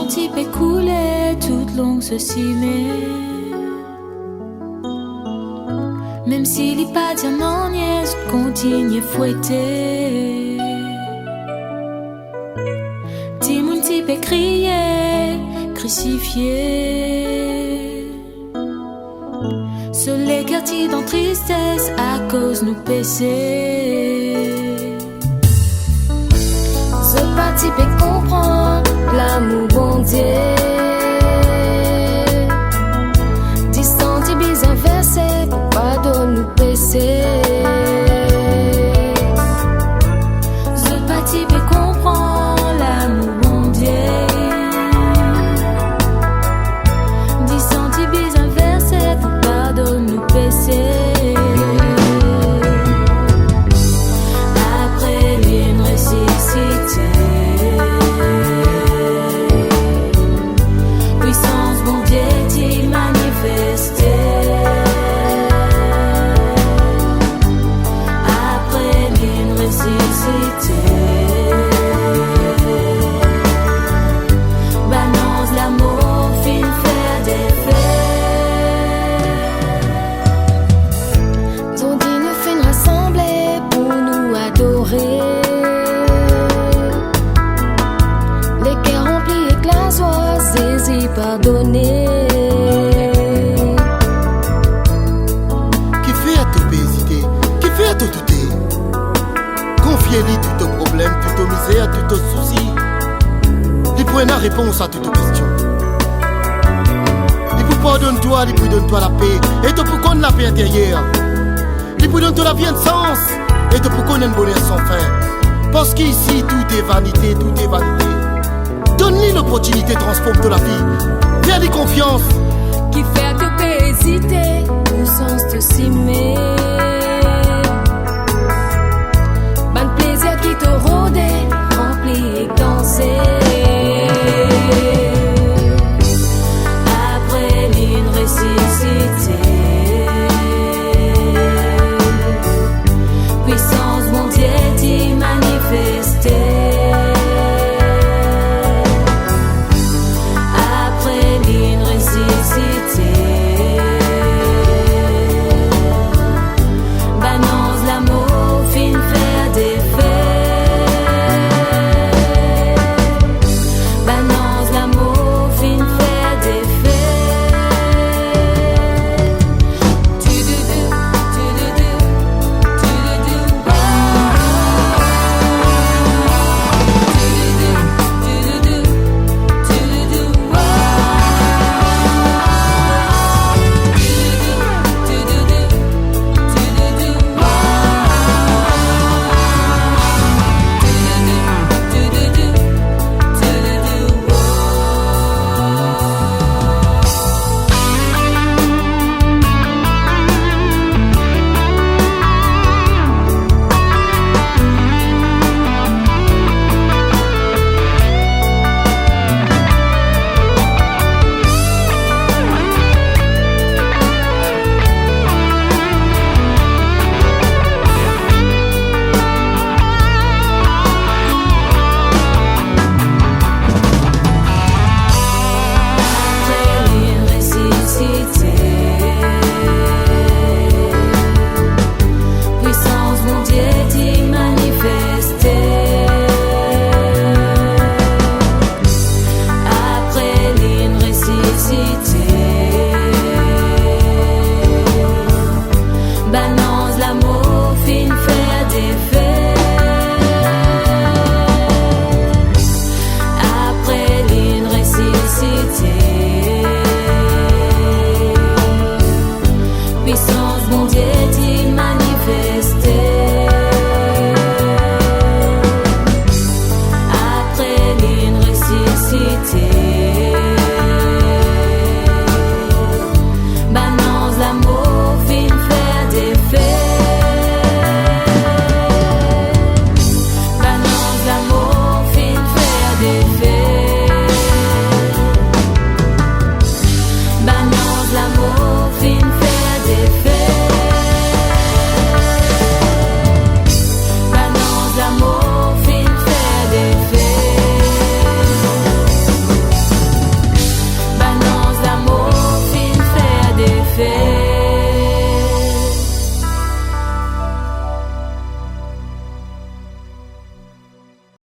senti couler toute longue ceci même s'il n'y a pas de non nièce continue fouetter Timoun type crier crucifié sur les quartiers dans tristesse à cause nous pécher ce parti peut comprendre l'amour bon Dieu distant et bizarre versé pour pardonner nous pécher ce parti peut comprendre l'amour bon Dieu distant et bizarre versé pour pardonner nous pécher puissance bon Dieu t'y manifesté après une ressuscité balance l'amour fin faire des faits ton dit nous fin rassembler pour nous adorer pardonner qui fait à tout hésiter qui fait à tout douter confiez-lui tous tes problèmes toutes tes misères tous tes soucis il prend la réponse à toutes tes questions il peut pardonner-toi il peut donner-toi la paix et tu peux connaître la paix intérieure il peut donner-toi la vie de sens et tu peux connaître un bonheur sans fin parce qu'ici tout est vanité donne-lui l'opportunité, transforme de la vie. Fais-lui confiance. Qui fait à te hésiter, au sens de s'aimer. Ban plaisir qui te rôde.